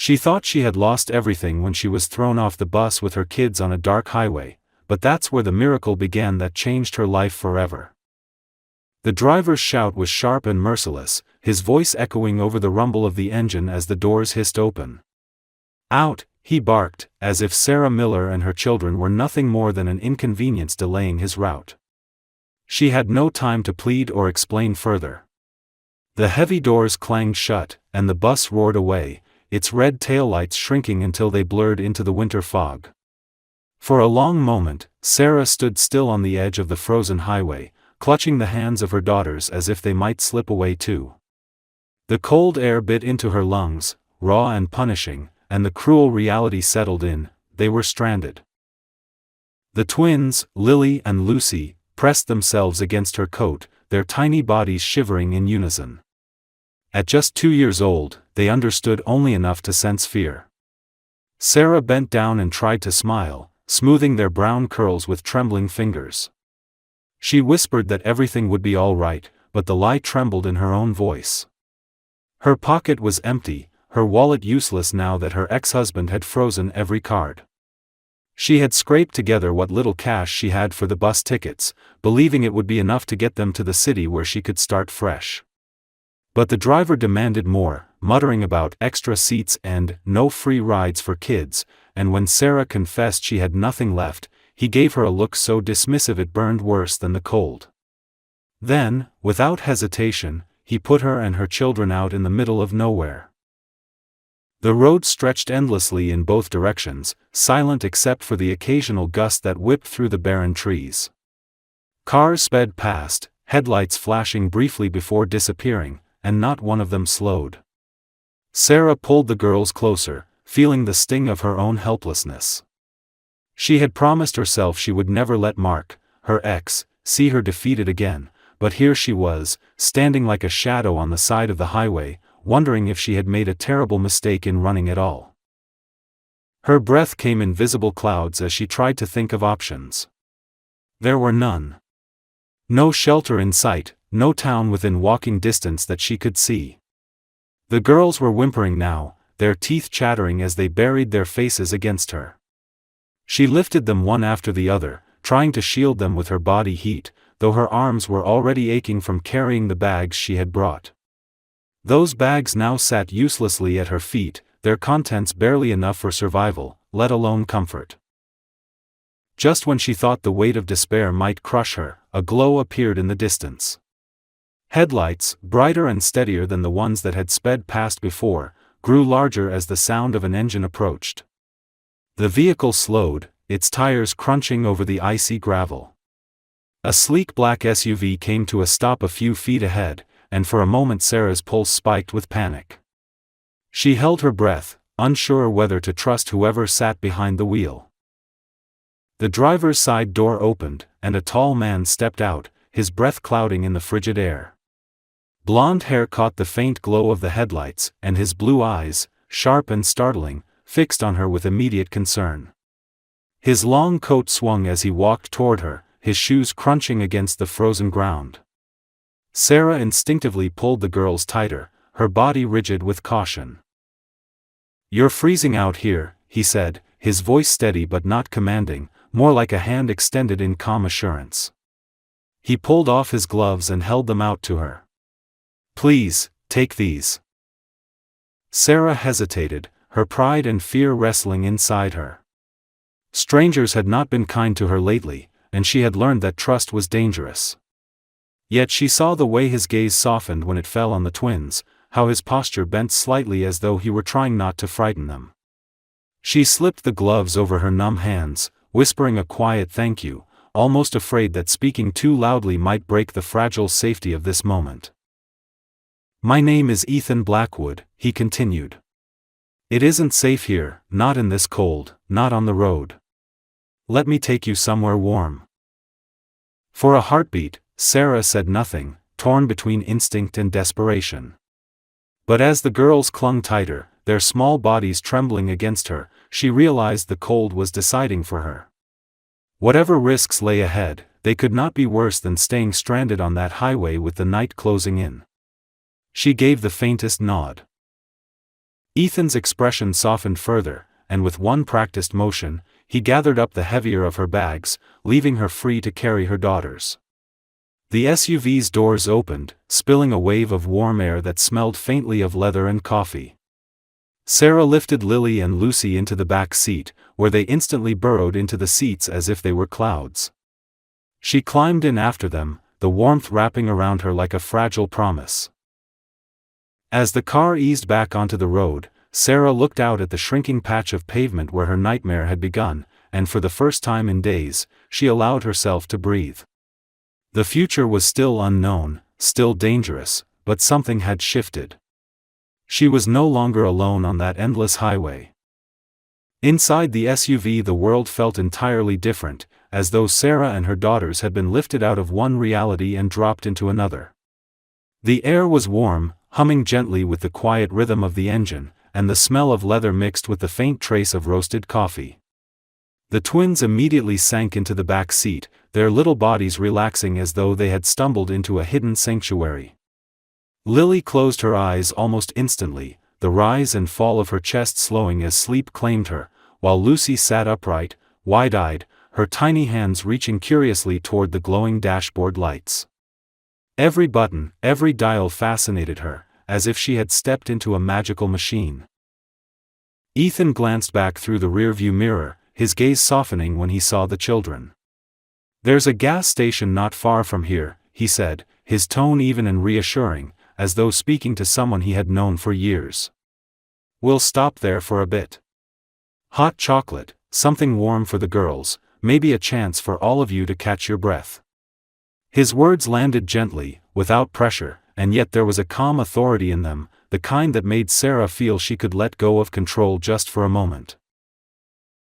She thought she had lost everything when she was thrown off the bus with her kids on a dark highway, but that's where the miracle began that changed her life forever. The driver's shout was sharp and merciless, his voice echoing over the rumble of the engine as the doors hissed open. "Out," he barked, as if Sarah Miller and her children were nothing more than an inconvenience delaying his route. She had no time to plead or explain further. The heavy doors clanged shut, and the bus roared away, its red taillights shrinking until they blurred into the winter fog. For a long moment, Sarah stood still on the edge of the frozen highway, clutching the hands of her daughters as if they might slip away too. The cold air bit into her lungs, raw and punishing, and the cruel reality settled in: they were stranded. The twins, Lily and Lucy, pressed themselves against her coat, their tiny bodies shivering in unison. At just 2 years old, they understood only enough to sense fear. Sarah bent down and tried to smile, smoothing their brown curls with trembling fingers. She whispered that everything would be all right, but the lie trembled in her own voice. Her pocket was empty, her wallet useless now that her ex-husband had frozen every card. She had scraped together what little cash she had for the bus tickets, believing it would be enough to get them to the city where she could start fresh. But the driver demanded more, muttering about extra seats and no free rides for kids, and when Sarah confessed she had nothing left, he gave her a look so dismissive it burned worse than the cold. Then, without hesitation, he put her and her children out in the middle of nowhere. The road stretched endlessly in both directions, silent except for the occasional gust that whipped through the barren trees. Cars sped past, headlights flashing briefly before disappearing, and not one of them slowed. Sarah pulled the girls closer, feeling the sting of her own helplessness. She had promised herself she would never let Mark, her ex, see her defeated again, but here she was, standing like a shadow on the side of the highway, wondering if she had made a terrible mistake in running at all. Her breath came in visible clouds as she tried to think of options. There were none. No shelter in sight, no town within walking distance that she could see. The girls were whimpering now, their teeth chattering as they buried their faces against her. She lifted them one after the other, trying to shield them with her body heat, though her arms were already aching from carrying the bags she had brought. Those bags now sat uselessly at her feet, their contents barely enough for survival, let alone comfort. Just when she thought the weight of despair might crush her, a glow appeared in the distance. Headlights, brighter and steadier than the ones that had sped past before, grew larger as the sound of an engine approached. The vehicle slowed, its tires crunching over the icy gravel. A sleek black SUV came to a stop a few feet ahead, and for a moment Sarah's pulse spiked with panic. She held her breath, unsure whether to trust whoever sat behind the wheel. The driver's side door opened, and a tall man stepped out, his breath clouding in the frigid air. Blonde hair caught the faint glow of the headlights, and his blue eyes, sharp and startling, fixed on her with immediate concern. His long coat swung as he walked toward her, his shoes crunching against the frozen ground. Sarah instinctively pulled the girls tighter, her body rigid with caution. "You're freezing out here," he said, his voice steady but not commanding, more like a hand extended in calm assurance. He pulled off his gloves and held them out to her. "Please, take these." Sarah hesitated, her pride and fear wrestling inside her. Strangers had not been kind to her lately, and she had learned that trust was dangerous. Yet she saw the way his gaze softened when it fell on the twins, how his posture bent slightly as though he were trying not to frighten them. She slipped the gloves over her numb hands, whispering a quiet thank you, almost afraid that speaking too loudly might break the fragile safety of this moment. "My name is Ethan Blackwood," he continued. "It isn't safe here, not in this cold, not on the road. Let me take you somewhere warm." For a heartbeat, Sarah said nothing, torn between instinct and desperation. But as the girls clung tighter, their small bodies trembling against her, she realized the cold was deciding for her. Whatever risks lay ahead, they could not be worse than staying stranded on that highway with the night closing in. She gave the faintest nod. Ethan's expression softened further, and with one practiced motion, he gathered up the heavier of her bags, leaving her free to carry her daughters. The SUV's doors opened, spilling a wave of warm air that smelled faintly of leather and coffee. Sarah lifted Lily and Lucy into the back seat, where they instantly burrowed into the seats as if they were clouds. She climbed in after them, the warmth wrapping around her like a fragile promise. As the car eased back onto the road, Sarah looked out at the shrinking patch of pavement where her nightmare had begun, and for the first time in days, she allowed herself to breathe. The future was still unknown, still dangerous, but something had shifted. She was no longer alone on that endless highway. Inside the SUV, the world felt entirely different, as though Sarah and her daughters had been lifted out of one reality and dropped into another. The air was warm, humming gently with the quiet rhythm of the engine, and the smell of leather mixed with the faint trace of roasted coffee. The twins immediately sank into the back seat, their little bodies relaxing as though they had stumbled into a hidden sanctuary. Lily closed her eyes almost instantly, the rise and fall of her chest slowing as sleep claimed her, while Lucy sat upright, wide-eyed, her tiny hands reaching curiously toward the glowing dashboard lights. Every button, every dial fascinated her, as if she had stepped into a magical machine. Ethan glanced back through the rearview mirror, his gaze softening when he saw the children. "There's a gas station not far from here," he said, his tone even and reassuring, as though speaking to someone he had known for years. "We'll stop there for a bit. Hot chocolate, something warm for the girls, maybe a chance for all of you to catch your breath." His words landed gently, without pressure, and yet there was a calm authority in them, the kind that made Sarah feel she could let go of control just for a moment.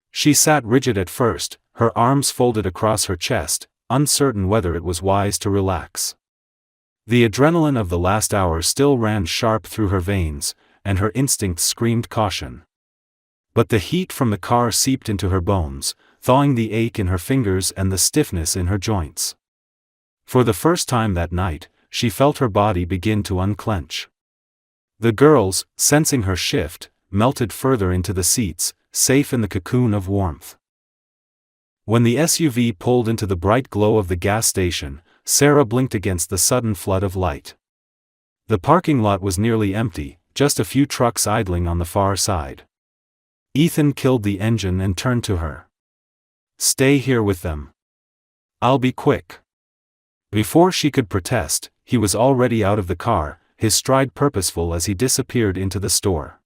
She sat rigid at first, her arms folded across her chest, uncertain whether it was wise to relax. The adrenaline of the last hour still ran sharp through her veins, and her instincts screamed caution. But the heat from the car seeped into her bones, thawing the ache in her fingers and the stiffness in her joints. For the first time that night, she felt her body begin to unclench. The girls, sensing her shift, melted further into the seats, safe in the cocoon of warmth. When the SUV pulled into the bright glow of the gas station, Sarah blinked against the sudden flood of light. The parking lot was nearly empty, just a few trucks idling on the far side. Ethan killed the engine and turned to her. "Stay here with them. I'll be quick." Before she could protest, he was already out of the car, his stride purposeful as he disappeared into the store.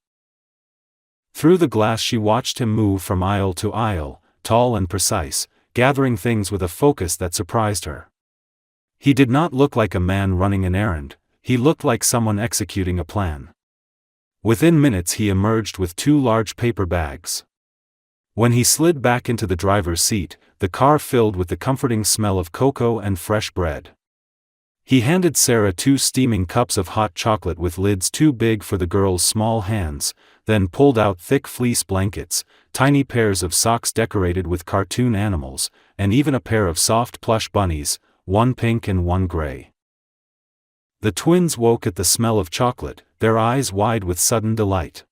Through the glass she watched him move from aisle to aisle, tall and precise, gathering things with a focus that surprised her. He did not look like a man running an errand, he looked like someone executing a plan. Within minutes he emerged with 2 large paper bags. When he slid back into the driver's seat, the car filled with the comforting smell of cocoa and fresh bread. He handed Sarah 2 steaming cups of hot chocolate with lids too big for the girl's small hands, then pulled out thick fleece blankets, tiny pairs of socks decorated with cartoon animals, and even a pair of soft plush bunnies, one pink and one gray. The twins woke at the smell of chocolate, their eyes wide with sudden delight.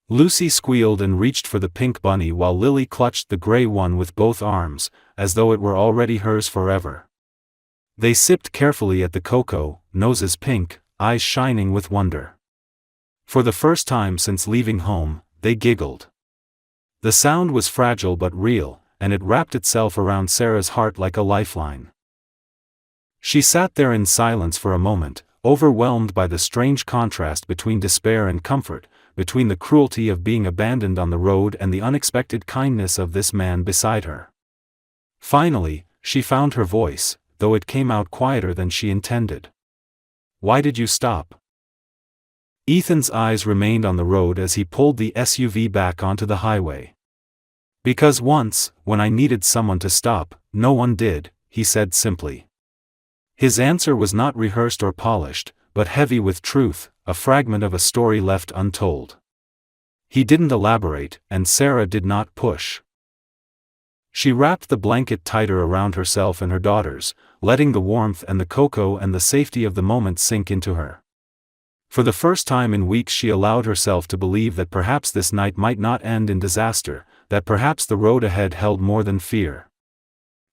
Lucy squealed and reached for the pink bunny while Lily clutched the gray one with both arms, as though it were already hers forever. They sipped carefully at the cocoa, noses pink, eyes shining with wonder. For the first time since leaving home, they giggled. The sound was fragile but real, and it wrapped itself around Sarah's heart like a lifeline. She sat there in silence for a moment, overwhelmed by the strange contrast between despair and comfort, between the cruelty of being abandoned on the road and the unexpected kindness of this man beside her. Finally, she found her voice, though it came out quieter than she intended. "Why did you stop?" Ethan's eyes remained on the road as he pulled the SUV back onto the highway. "Because once, when I needed someone to stop, no one did," he said simply. His answer was not rehearsed or polished, but heavy with truth, a fragment of a story left untold. He didn't elaborate, and Sarah did not push. She wrapped the blanket tighter around herself and her daughters, letting the warmth and the cocoa and the safety of the moment sink into her. For the first time in weeks she allowed herself to believe that perhaps this night might not end in disaster, that perhaps the road ahead held more than fear.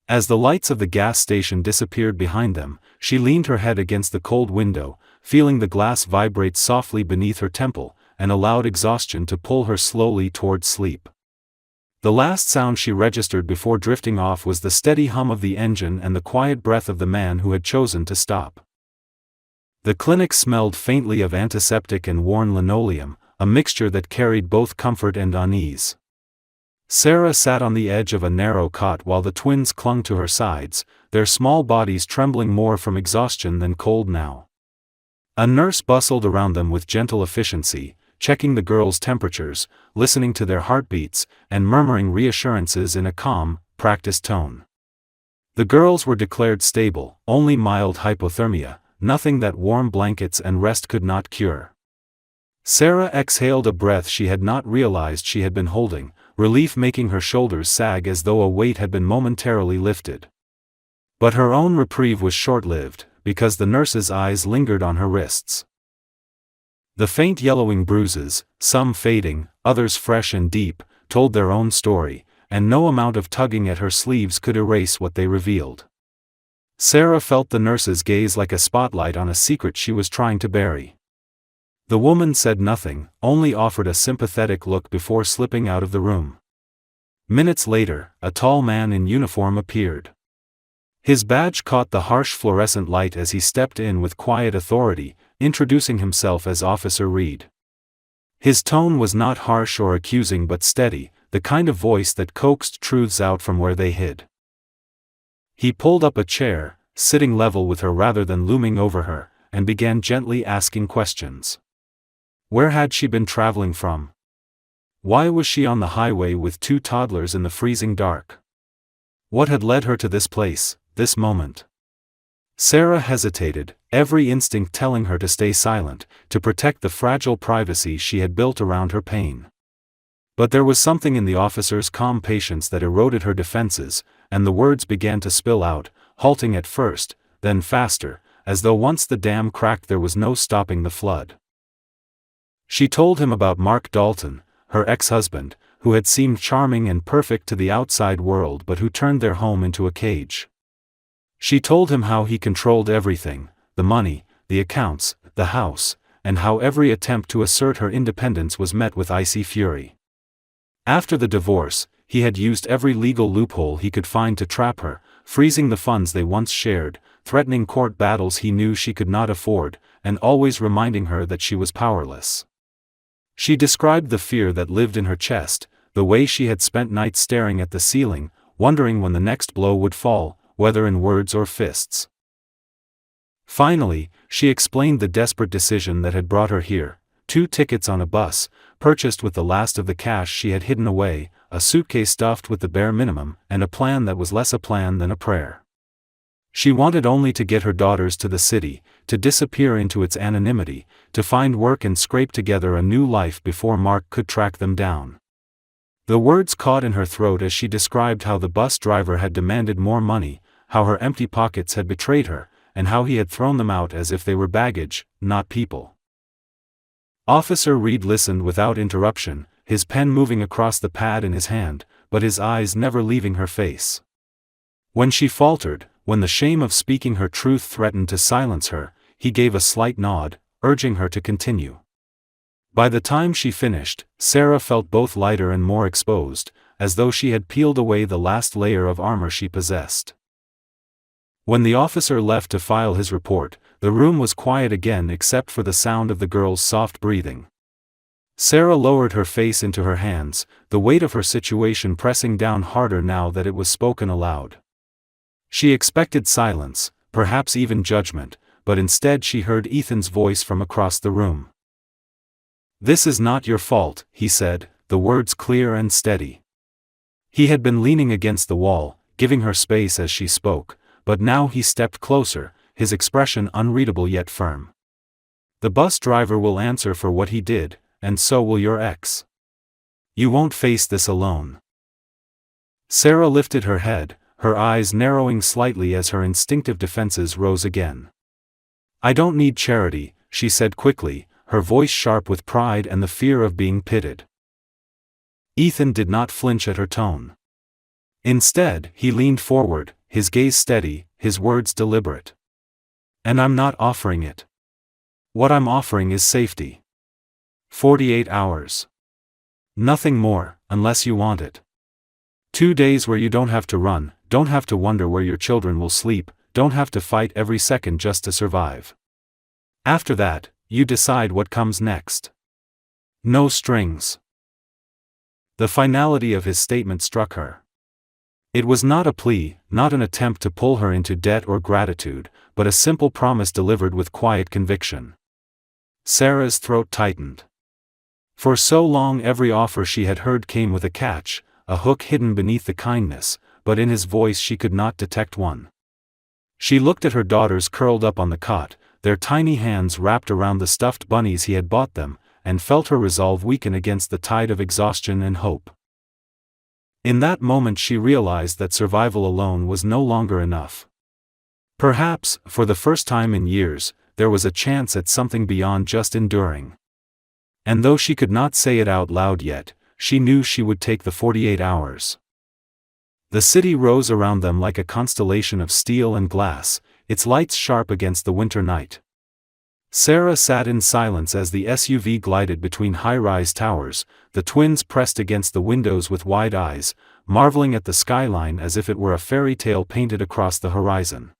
As the lights of the gas station disappeared behind them, she leaned her head against the cold window, feeling the glass vibrate softly beneath her temple, and allowed exhaustion to pull her slowly toward sleep. The last sound she registered before drifting off was the steady hum of the engine and the quiet breath of the man who had chosen to stop. The clinic smelled faintly of antiseptic and worn linoleum, a mixture that carried both comfort and unease. Sarah sat on the edge of a narrow cot while the twins clung to her sides, their small bodies trembling more from exhaustion than cold now. A nurse bustled around them with gentle efficiency, checking the girls' temperatures, listening to their heartbeats, and murmuring reassurances in a calm, practiced tone. The girls were declared stable, only mild hypothermia, nothing that warm blankets and rest could not cure. Sarah exhaled a breath she had not realized she had been holding, relief making her shoulders sag as though a weight had been momentarily lifted. But her own reprieve was short-lived, because the nurse's eyes lingered on her wrists. The faint yellowing bruises, some fading, others fresh and deep, told their own story, and no amount of tugging at her sleeves could erase what they revealed. Sarah felt the nurse's gaze like a spotlight on a secret she was trying to bury. The woman said nothing, only offered a sympathetic look before slipping out of the room. Minutes later, a tall man in uniform appeared. His badge caught the harsh fluorescent light as he stepped in with quiet authority, introducing himself as Officer Reed. His tone was not harsh or accusing but steady, the kind of voice that coaxed truths out from where they hid. He pulled up a chair, sitting level with her rather than looming over her, and began gently asking questions. Where had she been traveling from? Why was she on the highway with 2 toddlers in the freezing dark? What had led her to this place, this moment? Sarah hesitated, every instinct telling her to stay silent, to protect the fragile privacy she had built around her pain. But there was something in the officer's calm patience that eroded her defenses, and the words began to spill out, halting at first, then faster, as though once the dam cracked there was no stopping the flood. She told him about Mark Dalton, her ex-husband, who had seemed charming and perfect to the outside world but who turned their home into a cage. She told him how he controlled everything, the money, the accounts, the house, and how every attempt to assert her independence was met with icy fury. After the divorce, he had used every legal loophole he could find to trap her, freezing the funds they once shared, threatening court battles he knew she could not afford, and always reminding her that she was powerless. She described the fear that lived in her chest, the way she had spent nights staring at the ceiling, wondering when the next blow would fall, whether in words or fists. Finally, she explained the desperate decision that had brought her here: 2 tickets on a bus, purchased with the last of the cash she had hidden away, a suitcase stuffed with the bare minimum, and a plan that was less a plan than a prayer. She wanted only to get her daughters to the city, to disappear into its anonymity, to find work and scrape together a new life before Mark could track them down. The words caught in her throat as she described how the bus driver had demanded more money, how her empty pockets had betrayed her, and how he had thrown them out as if they were baggage, not people. Officer Reed listened without interruption, his pen moving across the pad in his hand, but his eyes never leaving her face. When she faltered, when the shame of speaking her truth threatened to silence her, he gave a slight nod, urging her to continue. By the time she finished, Sarah felt both lighter and more exposed, as though she had peeled away the last layer of armor she possessed. When the officer left to file his report, the room was quiet again except for the sound of the girl's soft breathing. Sarah lowered her face into her hands, the weight of her situation pressing down harder now that it was spoken aloud. She expected silence, perhaps even judgment, but instead she heard Ethan's voice from across the room. "This is not your fault," he said, the words clear and steady. He had been leaning against the wall, giving her space as she spoke, but now he stepped closer, his expression unreadable yet firm. "The bus driver will answer for what he did, and so will your ex. You won't face this alone." Sarah lifted her head, her eyes narrowing slightly as her instinctive defenses rose again. "I don't need charity," she said quickly, her voice sharp with pride and the fear of being pitted. Ethan did not flinch at her tone. Instead, he leaned forward, his gaze steady, his words deliberate. And I'm not offering it. What I'm offering is safety. 48 hours. Nothing more, unless you want it. 2 days where you don't have to run, don't have to wonder where your children will sleep, don't have to fight every second just to survive. After that, you decide what comes next. No strings. The finality of his statement struck her. It was not a plea, not an attempt to pull her into debt or gratitude, but a simple promise delivered with quiet conviction. Sarah's throat tightened. For so long every offer she had heard came with a catch, a hook hidden beneath the kindness, but in his voice she could not detect one. She looked at her daughters curled up on the cot, their tiny hands wrapped around the stuffed bunnies he had bought them, and felt her resolve weaken against the tide of exhaustion and hope. In that moment she realized that survival alone was no longer enough. Perhaps, for the first time in years, there was a chance at something beyond just enduring. And though she could not say it out loud yet, she knew she would take the 48 hours. The city rose around them like a constellation of steel and glass, its lights sharp against the winter night. Sarah sat in silence as the SUV glided between high-rise towers, the twins pressed against the windows with wide eyes, marveling at the skyline as if it were a fairy tale painted across the horizon.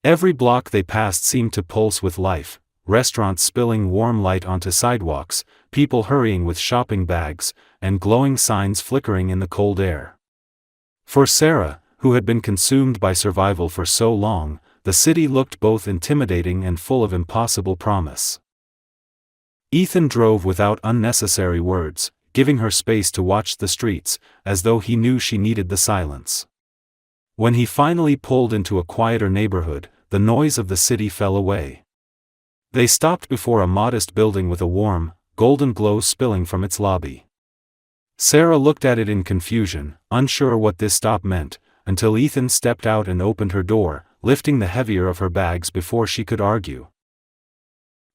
Every block they passed seemed to pulse with life, restaurants spilling warm light onto sidewalks, people hurrying with shopping bags, and glowing signs flickering in the cold air. For Sarah, who had been consumed by survival for so long, the city looked both intimidating and full of impossible promise. Ethan drove without unnecessary words, giving her space to watch the streets, as though he knew she needed the silence. When he finally pulled into a quieter neighborhood, the noise of the city fell away. They stopped before a modest building with a warm, golden glow spilling from its lobby. Sarah looked at it in confusion, unsure what this stop meant, until Ethan stepped out and opened her door, lifting the heavier of her bags before she could argue.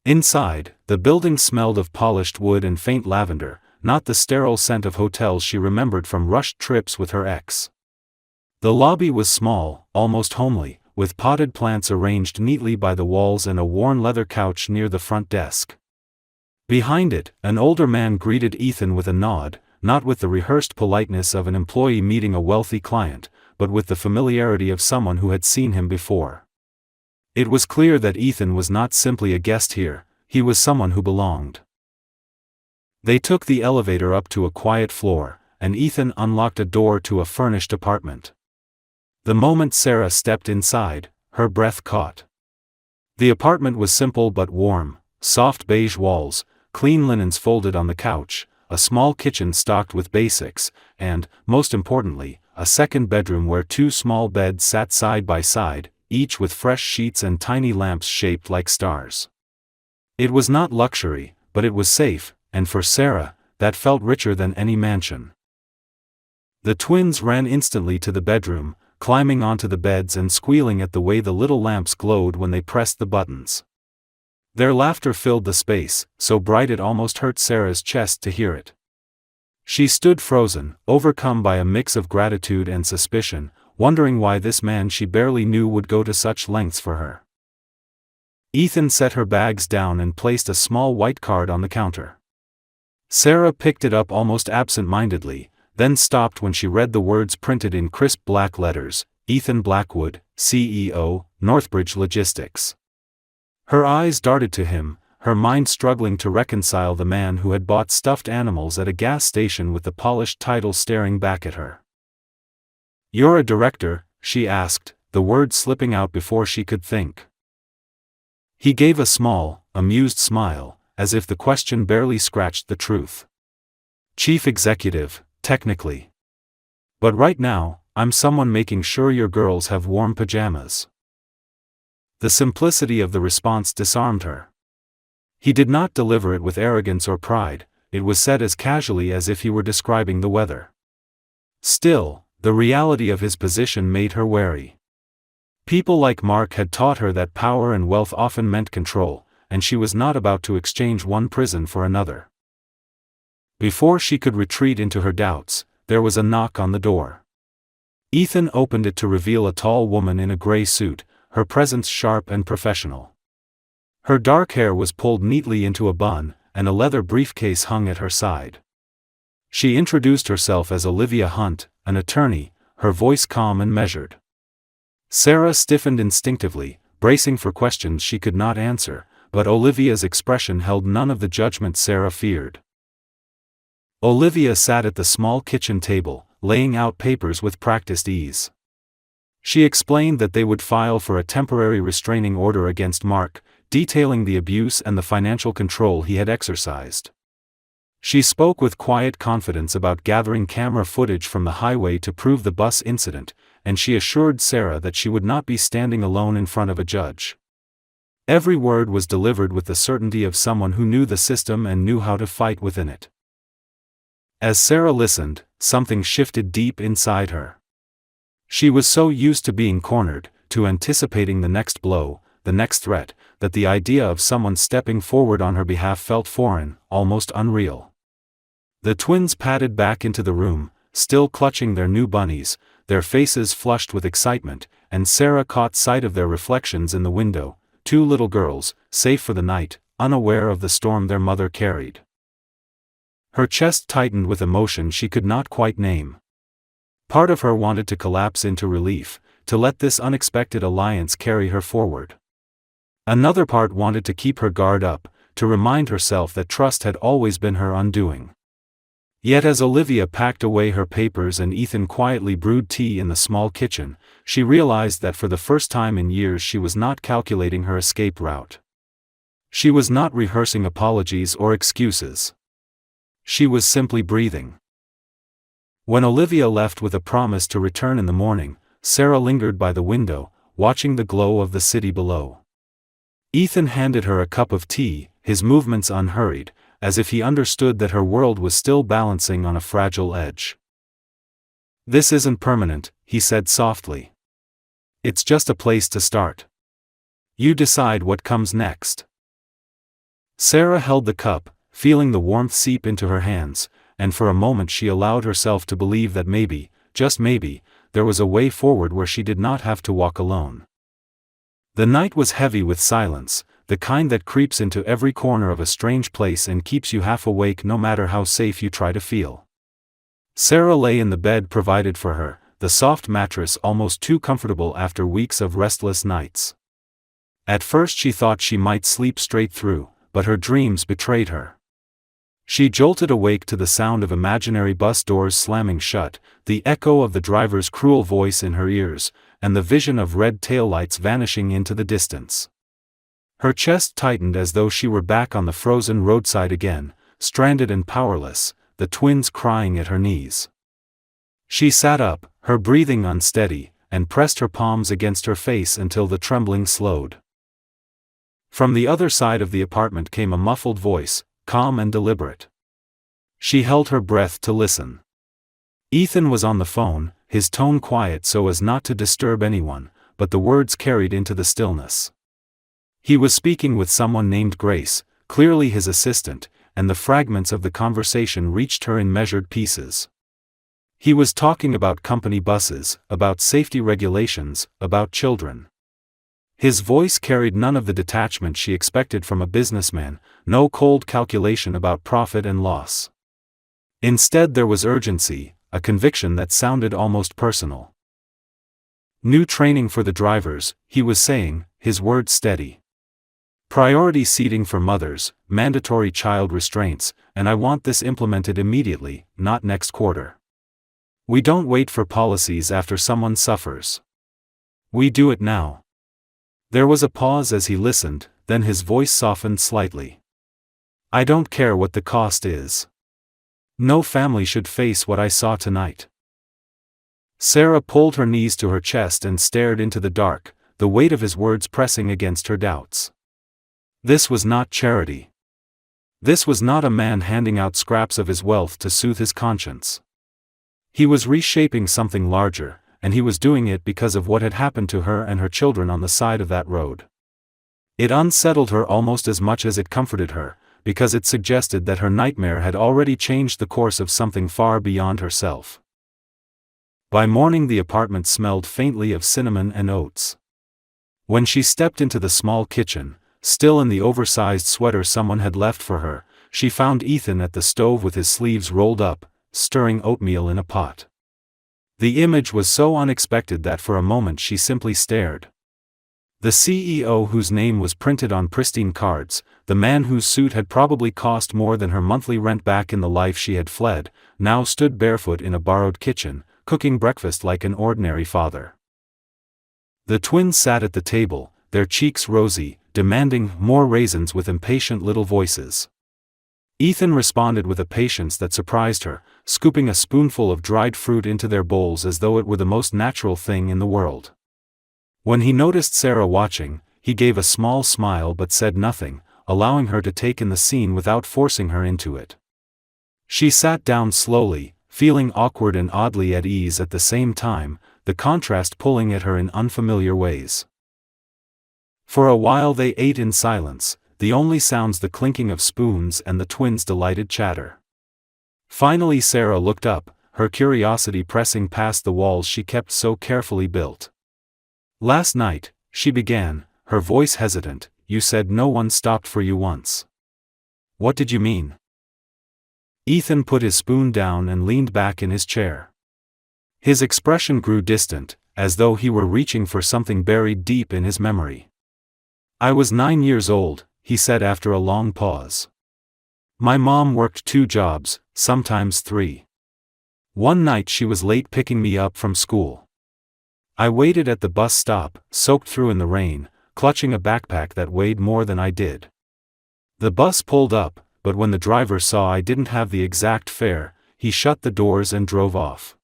Inside, the building smelled of polished wood and faint lavender, not the sterile scent of hotels she remembered from rushed trips with her ex. The lobby was small, almost homely, with potted plants arranged neatly by the walls and a worn leather couch near the front desk. Behind it, an older man greeted Ethan with a nod, not with the rehearsed politeness of an employee meeting a wealthy client, but with the familiarity of someone who had seen him before. It was clear that Ethan was not simply a guest here, he was someone who belonged. They took the elevator up to a quiet floor, and Ethan unlocked a door to a furnished apartment. The moment Sarah stepped inside, her breath caught. The apartment was simple but warm, soft beige walls, clean linens folded on the couch, a small kitchen stocked with basics, and, most importantly, a second bedroom where 2 small beds sat side by side, each with fresh sheets and tiny lamps shaped like stars. It was not luxury, but it was safe, and for Sarah, that felt richer than any mansion. The twins ran instantly to the bedroom, climbing onto the beds and squealing at the way the little lamps glowed when they pressed the buttons. Their laughter filled the space, so bright it almost hurt Sarah's chest to hear it. She stood frozen, overcome by a mix of gratitude and suspicion, wondering why this man she barely knew would go to such lengths for her. Ethan set her bags down and placed a small white card on the counter. Sarah picked it up almost absent-mindedly, then stopped when she read the words printed in crisp black letters, Ethan Blackwood, CEO, Northbridge Logistics. Her eyes darted to him, her mind struggling to reconcile the man who had bought stuffed animals at a gas station with the polished title staring back at her. "You're a director?" she asked, the words slipping out before she could think. He gave a small, amused smile, as if the question barely scratched the truth. "Chief executive, technically. But right now, I'm someone making sure your girls have warm pajamas." The simplicity of the response disarmed her. He did not deliver it with arrogance or pride, it was said as casually as if he were describing the weather. Still, the reality of his position made her wary. People like Mark had taught her that power and wealth often meant control, and she was not about to exchange one prison for another. Before she could retreat into her doubts, there was a knock on the door. Ethan opened it to reveal a tall woman in a gray suit, her presence sharp and professional. Her dark hair was pulled neatly into a bun, and a leather briefcase hung at her side. She introduced herself as Olivia Hunt, an attorney, her voice calm and measured. Sarah stiffened instinctively, bracing for questions she could not answer, but Olivia's expression held none of the judgment Sarah feared. Olivia sat at the small kitchen table, laying out papers with practiced ease. She explained that they would file for a temporary restraining order against Mark, detailing the abuse and the financial control he had exercised. She spoke with quiet confidence about gathering camera footage from the highway to prove the bus incident, and she assured Sarah that she would not be standing alone in front of a judge. Every word was delivered with the certainty of someone who knew the system and knew how to fight within it. As Sarah listened, something shifted deep inside her. She was so used to being cornered, to anticipating the next blow, the next threat, that the idea of someone stepping forward on her behalf felt foreign, almost unreal. The twins padded back into the room, still clutching their new bunnies, their faces flushed with excitement, and Sarah caught sight of their reflections in the window, two little girls, safe for the night, unaware of the storm their mother carried. Her chest tightened with emotion she could not quite name. Part of her wanted to collapse into relief, to let this unexpected alliance carry her forward. Another part wanted to keep her guard up, to remind herself that trust had always been her undoing. Yet as Olivia packed away her papers and Ethan quietly brewed tea in the small kitchen, she realized that for the first time in years she was not calculating her escape route. She was not rehearsing apologies or excuses. She was simply breathing. When Olivia left with a promise to return in the morning, Sarah lingered by the window, watching the glow of the city below. Ethan handed her a cup of tea, his movements unhurried, as if he understood that her world was still balancing on a fragile edge. "This isn't permanent," he said softly. "It's just a place to start. You decide what comes next." Sarah held the cup, feeling the warmth seep into her hands, and for a moment she allowed herself to believe that maybe, just maybe, there was a way forward where she did not have to walk alone. The night was heavy with silence, the kind that creeps into every corner of a strange place and keeps you half awake no matter how safe you try to feel. Sarah lay in the bed provided for her, the soft mattress almost too comfortable after weeks of restless nights. At first she thought she might sleep straight through, but her dreams betrayed her. She jolted awake to the sound of imaginary bus doors slamming shut, the echo of the driver's cruel voice in her ears, and the vision of red taillights vanishing into the distance. Her chest tightened as though she were back on the frozen roadside again, stranded and powerless, the twins crying at her knees. She sat up, her breathing unsteady, and pressed her palms against her face until the trembling slowed. From the other side of the apartment came a muffled voice, calm and deliberate. She held her breath to listen. Ethan was on the phone, his tone quiet so as not to disturb anyone, but the words carried into the stillness. He was speaking with someone named Grace, clearly his assistant, and the fragments of the conversation reached her in measured pieces. He was talking about company buses, about safety regulations, about children. His voice carried none of the detachment she expected from a businessman, no cold calculation about profit and loss. Instead there was urgency, a conviction that sounded almost personal. "New training for the drivers," he was saying, his words steady. "Priority seating for mothers, mandatory child restraints, and I want this implemented immediately, not next quarter. We don't wait for policies after someone suffers. We do it now." There was a pause as he listened, then his voice softened slightly. "I don't care what the cost is. No family should face what I saw tonight." Sarah pulled her knees to her chest and stared into the dark, the weight of his words pressing against her doubts. This was not charity. This was not a man handing out scraps of his wealth to soothe his conscience. He was reshaping something larger, and he was doing it because of what had happened to her and her children on the side of that road. It unsettled her almost as much as it comforted her, because it suggested that her nightmare had already changed the course of something far beyond herself. By morning the apartment smelled faintly of cinnamon and oats. When she stepped into the small kitchen, still in the oversized sweater someone had left for her, she found Ethan at the stove with his sleeves rolled up, stirring oatmeal in a pot. The image was so unexpected that for a moment she simply stared. The CEO whose name was printed on pristine cards, the man whose suit had probably cost more than her monthly rent back in the life she had fled, now stood barefoot in a borrowed kitchen, cooking breakfast like an ordinary father. The twins sat at the table, their cheeks rosy, demanding more raisins with impatient little voices. Ethan responded with a patience that surprised her, scooping a spoonful of dried fruit into their bowls as though it were the most natural thing in the world. When he noticed Sarah watching, he gave a small smile but said nothing, allowing her to take in the scene without forcing her into it. She sat down slowly, feeling awkward and oddly at ease at the same time, the contrast pulling at her in unfamiliar ways. For a while they ate in silence, the only sounds the clinking of spoons and the twins' delighted chatter. Finally Sarah looked up, her curiosity pressing past the walls she kept so carefully built. "Last night," she began, her voice hesitant, "you said no one stopped for you once. What did you mean?" Ethan put his spoon down and leaned back in his chair. His expression grew distant, as though he were reaching for something buried deep in his memory. "I was 9 years old," he said after a long pause. "My mom worked 2 jobs, sometimes 3. One night she was late picking me up from school. I waited at the bus stop, soaked through in the rain, clutching a backpack that weighed more than I did. The bus pulled up, but when the driver saw I didn't have the exact fare, he shut the doors and drove off."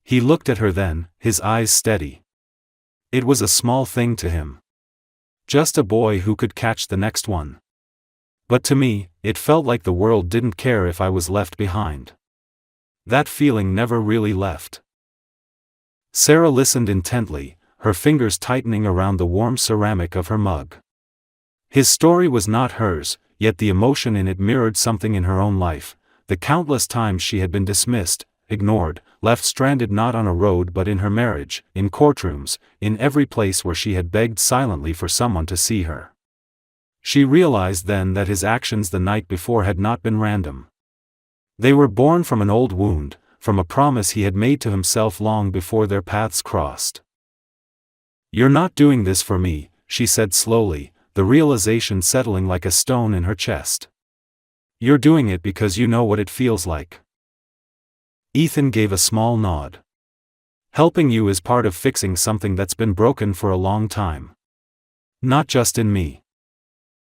He looked at her then, his eyes steady. It was a small thing to him. Just a boy who could catch the next one. But to me, it felt like the world didn't care if I was left behind. That feeling never really left. Sarah listened intently, her fingers tightening around the warm ceramic of her mug. His story was not hers, yet the emotion in it mirrored something in her own life, the countless times she had been dismissed, ignored, left stranded not on a road but in her marriage, in courtrooms, in every place where she had begged silently for someone to see her. She realized then that his actions the night before had not been random. They were born from an old wound, from a promise he had made to himself long before their paths crossed. "You're not doing this for me," she said slowly, the realization settling like a stone in her chest. "You're doing it because you know what it feels like." Ethan gave a small nod. "Helping you is part of fixing something that's been broken for a long time. Not just in me.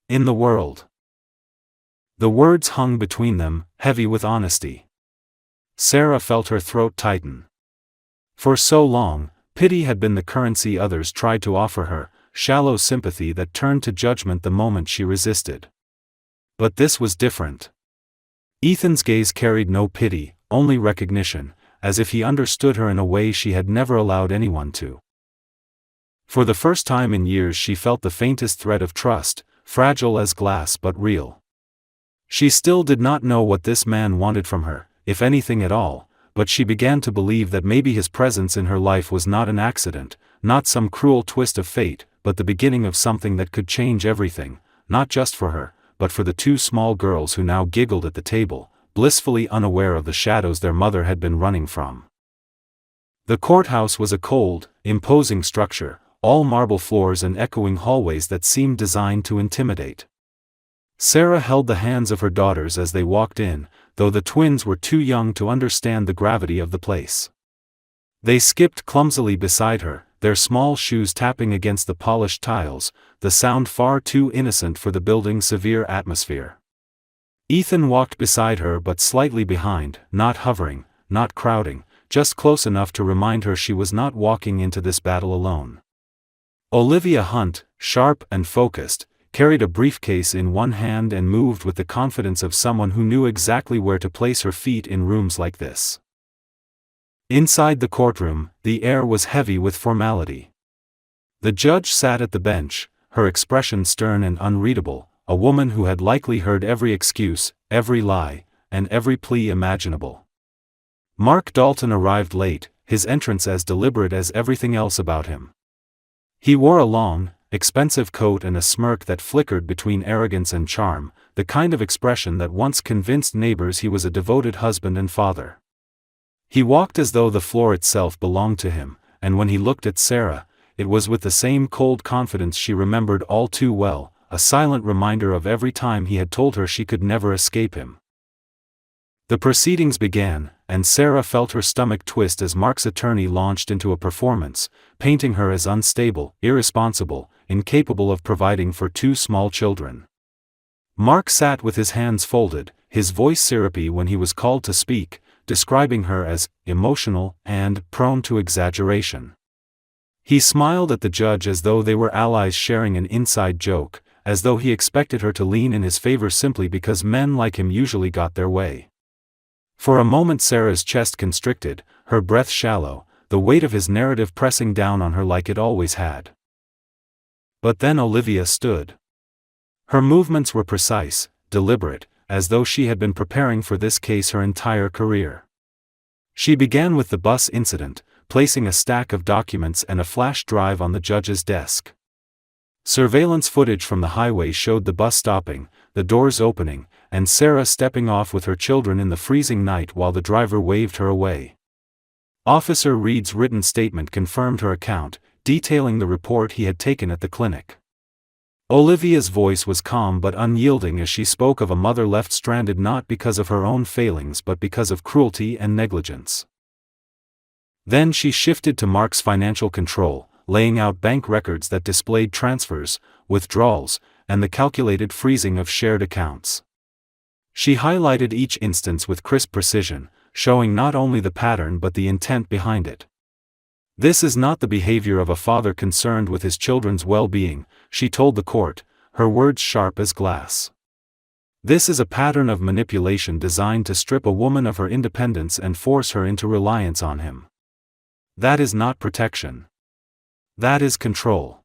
In the world." The words hung between them, heavy with honesty. Sarah felt her throat tighten. For so long, pity had been the currency others tried to offer her, shallow sympathy that turned to judgment the moment she resisted. But this was different. Ethan's gaze carried no pity, only recognition, as if he understood her in a way she had never allowed anyone to. For the first time in years she felt the faintest thread of trust, fragile as glass but real. She still did not know what this man wanted from her, if anything at all, but she began to believe that maybe his presence in her life was not an accident, not some cruel twist of fate, but the beginning of something that could change everything, not just for her, but for the 2 small girls who now giggled at the table, blissfully unaware of the shadows their mother had been running from. The courthouse was a cold, imposing structure, all marble floors and echoing hallways that seemed designed to intimidate. Sarah held the hands of her daughters as they walked in, though the twins were too young to understand the gravity of the place. They skipped clumsily beside her, their small shoes tapping against the polished tiles, the sound far too innocent for the building's severe atmosphere. Ethan walked beside her but slightly behind, not hovering, not crowding, just close enough to remind her she was not walking into this battle alone. Olivia Hunt, sharp and focused, carried a briefcase in one hand and moved with the confidence of someone who knew exactly where to place her feet in rooms like this. Inside the courtroom, the air was heavy with formality. The judge sat at the bench, her expression stern and unreadable, a woman who had likely heard every excuse, every lie, and every plea imaginable. Mark Dalton arrived late, his entrance as deliberate as everything else about him. He wore a long, expensive coat and a smirk that flickered between arrogance and charm, the kind of expression that once convinced neighbors he was a devoted husband and father. He walked as though the floor itself belonged to him, and when he looked at Sarah, it was with the same cold confidence she remembered all too well, a silent reminder of every time he had told her she could never escape him. The proceedings began, and Sarah felt her stomach twist as Mark's attorney launched into a performance, painting her as unstable, irresponsible, incapable of providing for 2 small children. Mark sat with his hands folded, his voice syrupy when he was called to speak, describing her as emotional and prone to exaggeration. He smiled at the judge as though they were allies sharing an inside joke, as though he expected her to lean in his favor simply because men like him usually got their way. For a moment Sarah's chest constricted, her breath shallow, the weight of his narrative pressing down on her like it always had. But then Olivia stood. Her movements were precise, deliberate, as though she had been preparing for this case her entire career. She began with the bus incident, placing a stack of documents and a flash drive on the judge's desk. Surveillance footage from the highway showed the bus stopping, the doors opening, and Sarah stepping off with her children in the freezing night while the driver waved her away. Officer Reed's written statement confirmed her account, detailing the report he had taken at the clinic. Olivia's voice was calm but unyielding as she spoke of a mother left stranded not because of her own failings but because of cruelty and negligence. Then she shifted to Mark's financial control, laying out bank records that displayed transfers, withdrawals, and the calculated freezing of shared accounts. She highlighted each instance with crisp precision, showing not only the pattern but the intent behind it. This is not the behavior of a father concerned with his children's well-being, she told the court, her words sharp as glass. This is a pattern of manipulation designed to strip a woman of her independence and force her into reliance on him. That is not protection. That is control.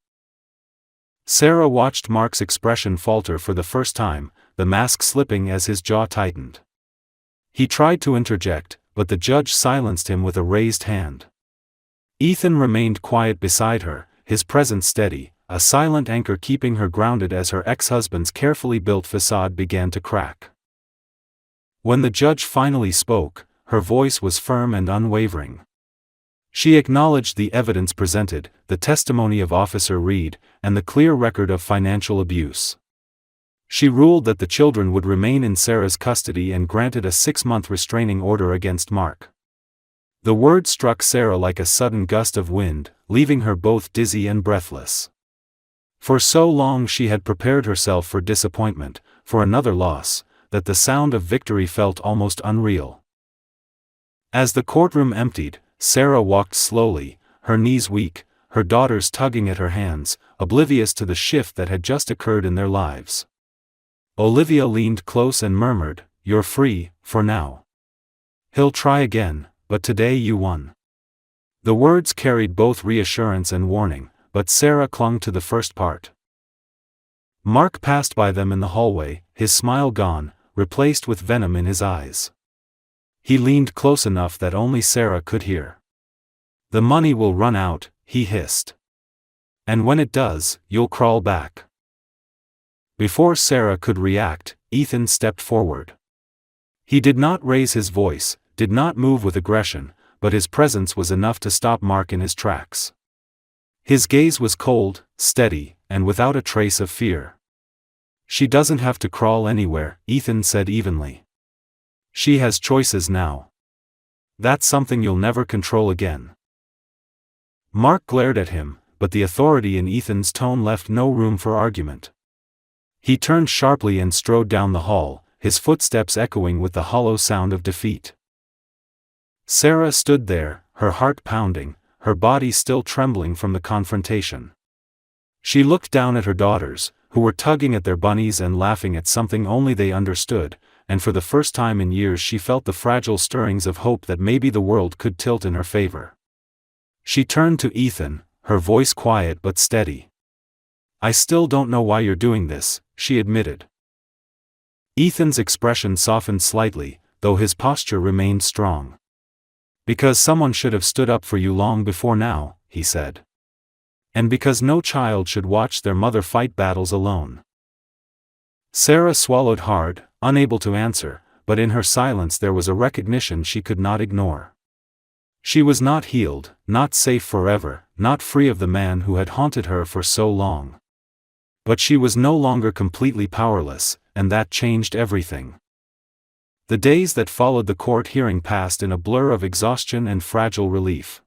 Sarah watched Mark's expression falter for the first time, the mask slipping as his jaw tightened. He tried to interject, but the judge silenced him with a raised hand. Ethan remained quiet beside her, his presence steady, a silent anchor keeping her grounded as her ex-husband's carefully built facade began to crack. When the judge finally spoke, her voice was firm and unwavering. She acknowledged the evidence presented, the testimony of Officer Reed, and the clear record of financial abuse. She ruled that the children would remain in Sarah's custody and granted a 6-month restraining order against Mark. The word struck Sarah like a sudden gust of wind, leaving her both dizzy and breathless. For so long she had prepared herself for disappointment, for another loss, that the sound of victory felt almost unreal. As the courtroom emptied, Sarah walked slowly, her knees weak, her daughters tugging at her hands, oblivious to the shift that had just occurred in their lives. Olivia leaned close and murmured, "You're free, for now. He'll try again, but today you won." The words carried both reassurance and warning, but Sarah clung to the first part. Mark passed by them in the hallway, his smile gone, replaced with venom in his eyes. He leaned close enough that only Sarah could hear. "The money will run out," he hissed. "And when it does, you'll crawl back." Before Sarah could react, Ethan stepped forward. He did not raise his voice, did not move with aggression, but his presence was enough to stop Mark in his tracks. His gaze was cold, steady, and without a trace of fear. "She doesn't have to crawl anywhere," Ethan said evenly. "She has choices now. That's something you'll never control again." Mark glared at him, but the authority in Ethan's tone left no room for argument. He turned sharply and strode down the hall, his footsteps echoing with the hollow sound of defeat. Sarah stood there, her heart pounding, her body still trembling from the confrontation. She looked down at her daughters, who were tugging at their bunnies and laughing at something only they understood, and for the first time in years she felt the fragile stirrings of hope that maybe the world could tilt in her favor. She turned to Ethan, her voice quiet but steady. I still don't know why you're doing this, she admitted. Ethan's expression softened slightly, though his posture remained strong. Because someone should have stood up for you long before now, he said. And because no child should watch their mother fight battles alone. Sarah swallowed hard, unable to answer, but in her silence there was a recognition she could not ignore. She was not healed, not safe forever, not free of the man who had haunted her for so long. But she was no longer completely powerless, and that changed everything. The days that followed the court hearing passed in a blur of exhaustion and fragile relief.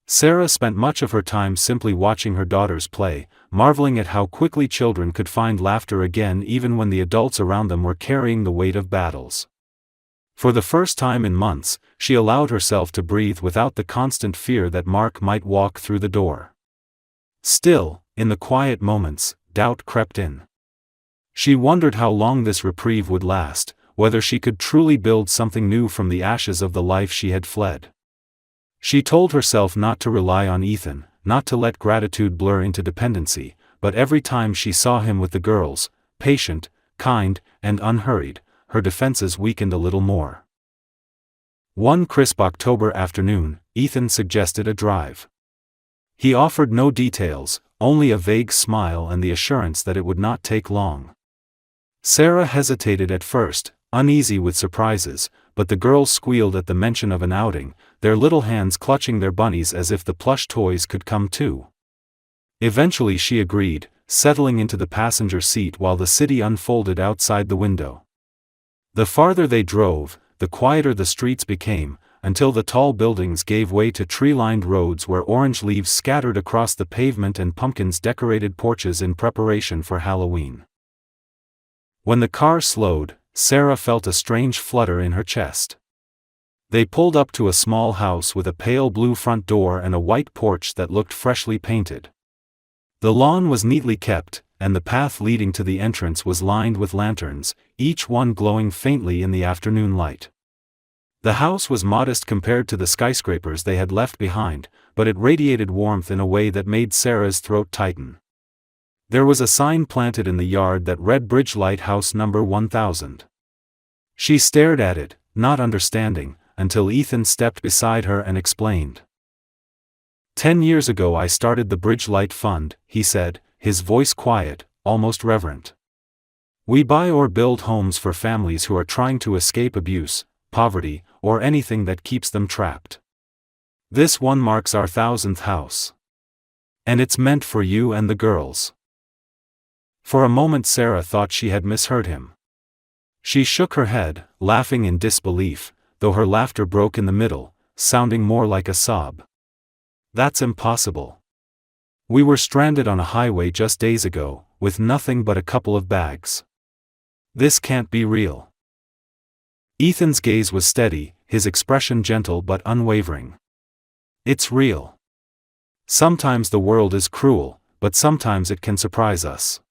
Sarah spent much of her time simply watching her daughters play, marveling at how quickly children could find laughter again even when the adults around them were carrying the weight of battles. For the first time in months, she allowed herself to breathe without the constant fear that Mark might walk through the door. Still, in the quiet moments, doubt crept in. She wondered how long this reprieve would last, whether she could truly build something new from the ashes of the life she had fled. She told herself not to rely on Ethan, not to let gratitude blur into dependency, but every time she saw him with the girls, patient, kind, and unhurried, her defenses weakened a little more. One crisp October afternoon, Ethan suggested a drive. He offered no details, only a vague smile and the assurance that it would not take long. Sarah hesitated at first, uneasy with surprises, but the girls squealed at the mention of an outing, their little hands clutching their bunnies as if the plush toys could come too. Eventually she agreed, settling into the passenger seat while the city unfolded outside the window. The farther they drove, the quieter the streets became, until the tall buildings gave way to tree-lined roads where orange leaves scattered across the pavement and pumpkins decorated porches in preparation for Halloween. When the car slowed, Sarah felt a strange flutter in her chest. They pulled up to a small house with a pale blue front door and a white porch that looked freshly painted. The lawn was neatly kept, and the path leading to the entrance was lined with lanterns, each one glowing faintly in the afternoon light. The house was modest compared to the skyscrapers they had left behind, but it radiated warmth in a way that made Sarah's throat tighten. There was a sign planted in the yard that read Bridge Lighthouse number 1000. She stared at it, not understanding, until Ethan stepped beside her and explained. 10 years ago I started the Bridge Light Fund, he said, his voice quiet, almost reverent. We buy or build homes for families who are trying to escape abuse, poverty, or anything that keeps them trapped. This one marks our 1000th house. And it's meant for you and the girls. For a moment Sarah thought she had misheard him. She shook her head, laughing in disbelief, though her laughter broke in the middle, sounding more like a sob. That's impossible. We were stranded on a highway just days ago, with nothing but a couple of bags. This can't be real. Ethan's gaze was steady, his expression gentle but unwavering. It's real. Sometimes the world is cruel, but sometimes it can surprise us.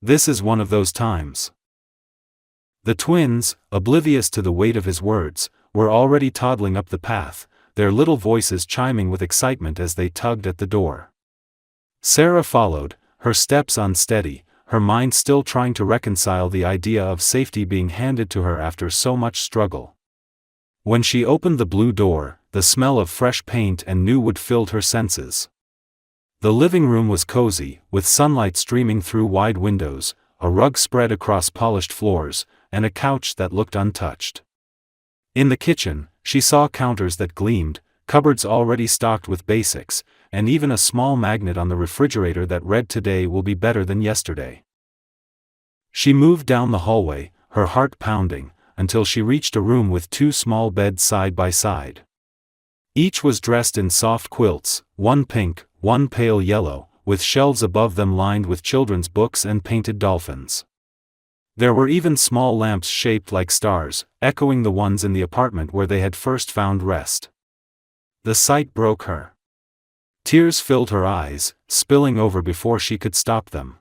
This is one of those times. The twins, oblivious to the weight of his words, were already toddling up the path, their little voices chiming with excitement as they tugged at the door. Sarah followed, her steps unsteady, her mind still trying to reconcile the idea of safety being handed to her after so much struggle. When she opened the blue door, the smell of fresh paint and new wood filled her senses. The living room was cozy, with sunlight streaming through wide windows, a rug spread across polished floors, and a couch that looked untouched. In the kitchen, she saw counters that gleamed, cupboards already stocked with basics, and even a small magnet on the refrigerator that read "Today will be better than yesterday." She moved down the hallway, her heart pounding, until she reached a room with 2 small beds side by side. Each was dressed in soft quilts, one pink, one pale yellow, with shelves above them lined with children's books and painted dolphins. There were even small lamps shaped like stars, echoing the ones in the apartment where they had first found rest. The sight broke her. Tears filled her eyes, spilling over before she could stop them.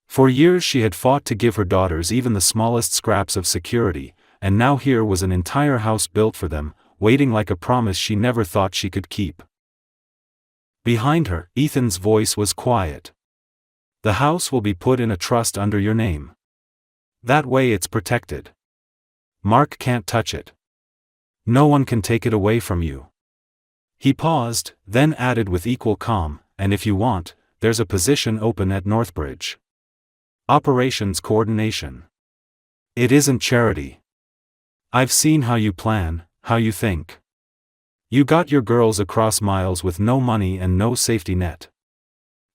For years she had fought to give her daughters even the smallest scraps of security, and now here was an entire house built for them, waiting like a promise she never thought she could keep. Behind her, Ethan's voice was quiet. The house will be put in a trust under your name. That way it's protected. Mark can't touch it. No one can take it away from you." He paused, then added with equal calm, "And if you want, there's a position open at Northbridge. Operations coordination. It isn't charity. I've seen how you plan, how you think. You got your girls across miles with no money and no safety net.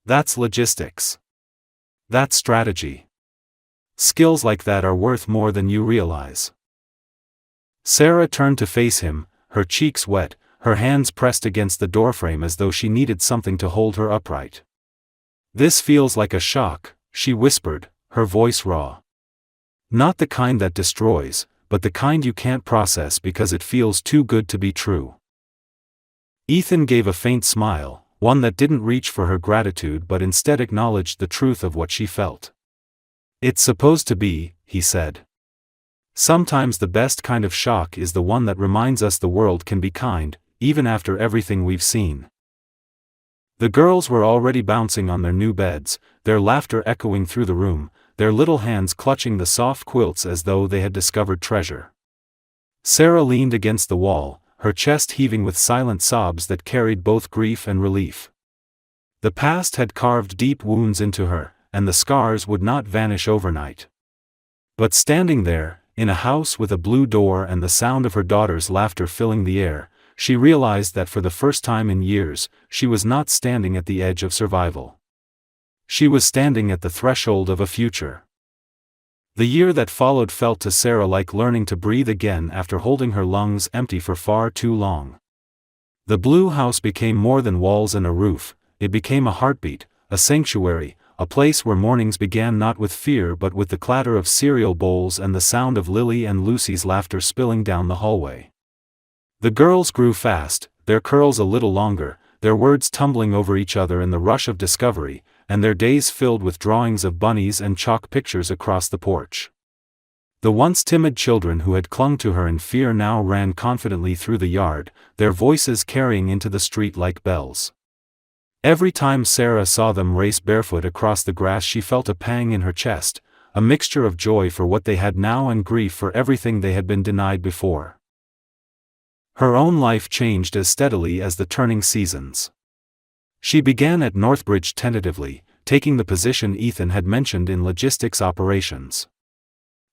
That's logistics. That's strategy. Skills like that are worth more than you realize." Sarah turned to face him, her cheeks wet, her hands pressed against the doorframe as though she needed something to hold her upright. "This feels like a shock," she whispered, her voice raw. "Not the kind that destroys, but the kind you can't process because it feels too good to be true." Ethan gave a faint smile, one that didn't reach for her gratitude but instead acknowledged the truth of what she felt. "It's supposed to be," he said. "Sometimes the best kind of shock is the one that reminds us the world can be kind, even after everything we've seen." The girls were already bouncing on their new beds, their laughter echoing through the room, their little hands clutching the soft quilts as though they had discovered treasure. Sarah leaned against the wall, her chest heaving with silent sobs that carried both grief and relief. The past had carved deep wounds into her, and the scars would not vanish overnight. But standing there, in a house with a blue door and the sound of her daughter's laughter filling the air, she realized that for the first time in years, she was not standing at the edge of survival. She was standing at the threshold of a future. The year that followed felt to Sarah like learning to breathe again after holding her lungs empty for far too long. The blue house became more than walls and a roof, it became a heartbeat, a sanctuary, a place where mornings began not with fear but with the clatter of cereal bowls and the sound of Lily and Lucy's laughter spilling down the hallway. The girls grew fast, their curls a little longer, their words tumbling over each other in the rush of discovery, and their days filled with drawings of bunnies and chalk pictures across the porch. The once timid children who had clung to her in fear now ran confidently through the yard, their voices carrying into the street like bells. Every time Sarah saw them race barefoot across the grass she felt a pang in her chest, a mixture of joy for what they had now and grief for everything they had been denied before. Her own life changed as steadily as the turning seasons. She began at Northbridge tentatively, taking the position Ethan had mentioned in logistics operations.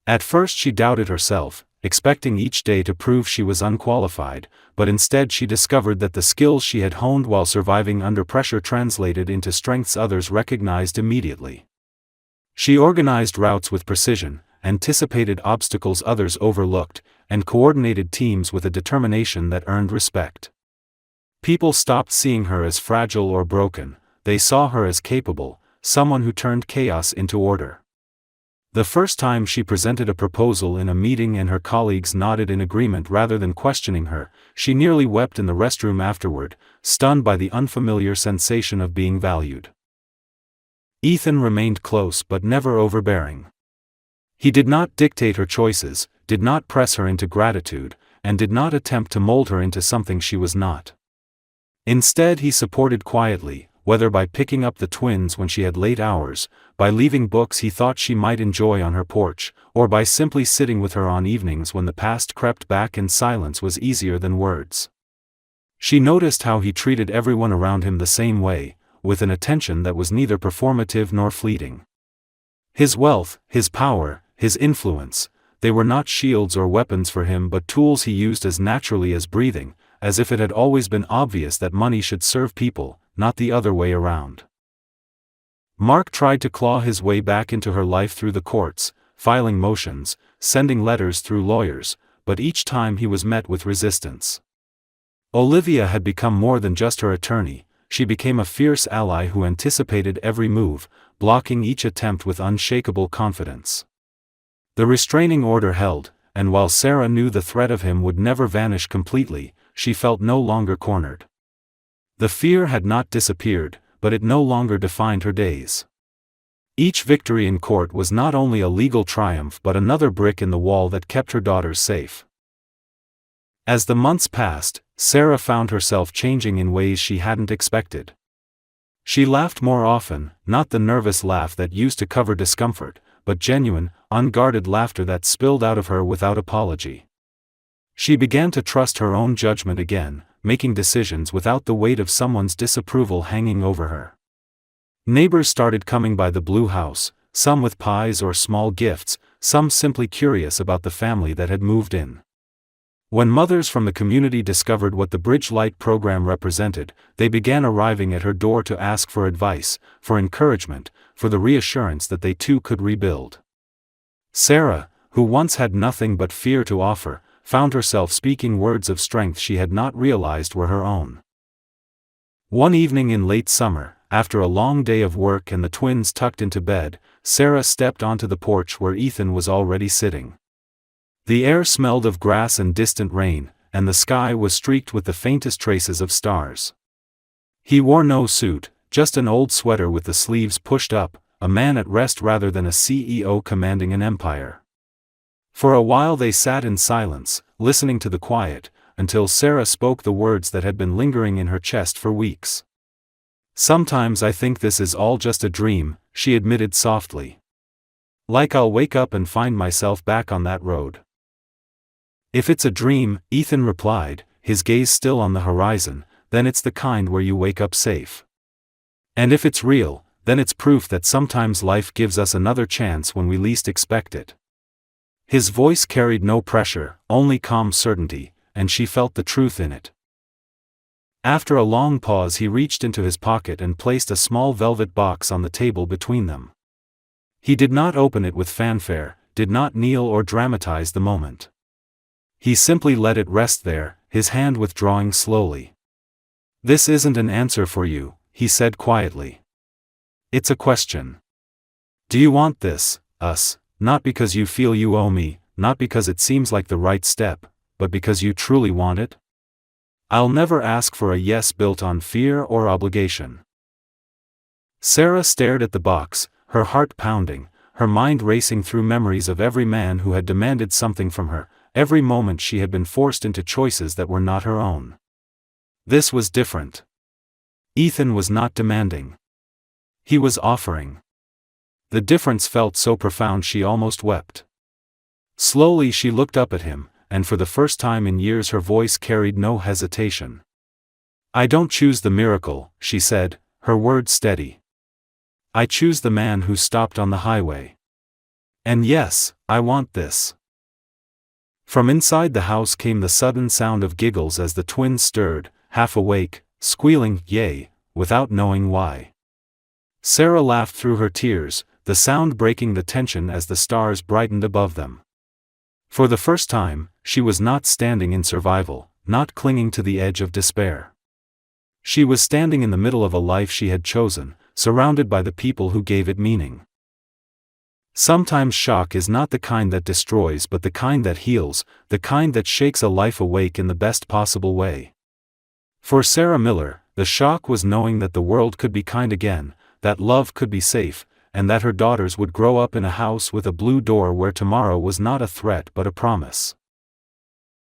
At first she doubted herself, expecting each day to prove she was unqualified, but instead she discovered that the skills she had honed while surviving under pressure translated into strengths others recognized immediately. She organized routes with precision, anticipated obstacles others overlooked, and coordinated teams with a determination that earned respect. People stopped seeing her as fragile or broken, they saw her as capable, someone who turned chaos into order. The first time she presented a proposal in a meeting and her colleagues nodded in agreement rather than questioning her, she nearly wept in the restroom afterward, stunned by the unfamiliar sensation of being valued. Ethan remained close but never overbearing. He did not dictate her choices, did not press her into gratitude, and did not attempt to mold her into something she was not. Instead he supported quietly, whether by picking up the twins when she had late hours, by leaving books he thought she might enjoy on her porch, or by simply sitting with her on evenings when the past crept back and silence was easier than words. She noticed how he treated everyone around him the same way, with an attention that was neither performative nor fleeting. His wealth, his power, his influence, they were not shields or weapons for him but tools he used as naturally as breathing, as if it had always been obvious that money should serve people, not the other way around. Mark tried to claw his way back into her life through the courts, filing motions, sending letters through lawyers, but each time he was met with resistance. Olivia had become more than just her attorney, she became a fierce ally who anticipated every move, blocking each attempt with unshakable confidence. The restraining order held, and while Sarah knew the threat of him would never vanish completely, she felt no longer cornered. The fear had not disappeared, but it no longer defined her days. Each victory in court was not only a legal triumph but another brick in the wall that kept her daughters safe. As the months passed, Sarah found herself changing in ways she hadn't expected. She laughed more often, not the nervous laugh that used to cover discomfort, but genuine, unguarded laughter that spilled out of her without apology. She began to trust her own judgment again, making decisions without the weight of someone's disapproval hanging over her. Neighbors started coming by the blue house, some with pies or small gifts, some simply curious about the family that had moved in. When mothers from the community discovered what the Bridge Light program represented, they began arriving at her door to ask for advice, for encouragement, for the reassurance that they too could rebuild. Sarah, who once had nothing but fear to offer, found herself speaking words of strength she had not realized were her own. One evening in late summer, after a long day of work and the twins tucked into bed, Sarah stepped onto the porch where Ethan was already sitting. The air smelled of grass and distant rain, and the sky was streaked with the faintest traces of stars. He wore no suit, just an old sweater with the sleeves pushed up, a man at rest rather than a CEO commanding an empire. For a while they sat in silence, listening to the quiet, until Sarah spoke the words that had been lingering in her chest for weeks. "Sometimes I think this is all just a dream," she admitted softly. "Like I'll wake up and find myself back on that road." "If it's a dream," Ethan replied, his gaze still on the horizon, "then it's the kind where you wake up safe. And if it's real, then it's proof that sometimes life gives us another chance when we least expect it." His voice carried no pressure, only calm certainty, and she felt the truth in it. After a long pause he reached into his pocket and placed a small velvet box on the table between them. He did not open it with fanfare, did not kneel or dramatize the moment. He simply let it rest there, his hand withdrawing slowly. "This isn't an answer for you," he said quietly. "It's a question. Do you want this, us, not because you feel you owe me, not because it seems like the right step, but because you truly want it? I'll never ask for a yes built on fear or obligation." Sarah stared at the box, her heart pounding, her mind racing through memories of every man who had demanded something from her, every moment she had been forced into choices that were not her own. This was different. Ethan was not demanding. He was offering. The difference felt so profound she almost wept. Slowly she looked up at him, and for the first time in years her voice carried no hesitation. "I don't choose the miracle," she said, her words steady. "I choose the man who stopped on the highway. And yes, I want this." From inside the house came the sudden sound of giggles as the twins stirred, half awake, squealing, "Yay," without knowing why. Sarah laughed through her tears, the sound breaking the tension as the stars brightened above them. For the first time, she was not standing in survival, not clinging to the edge of despair. She was standing in the middle of a life she had chosen, surrounded by the people who gave it meaning. Sometimes shock is not the kind that destroys but the kind that heals, the kind that shakes a life awake in the best possible way. For Sarah Miller, the shock was knowing that the world could be kind again, that love could be safe, and that her daughters would grow up in a house with a blue door where tomorrow was not a threat but a promise.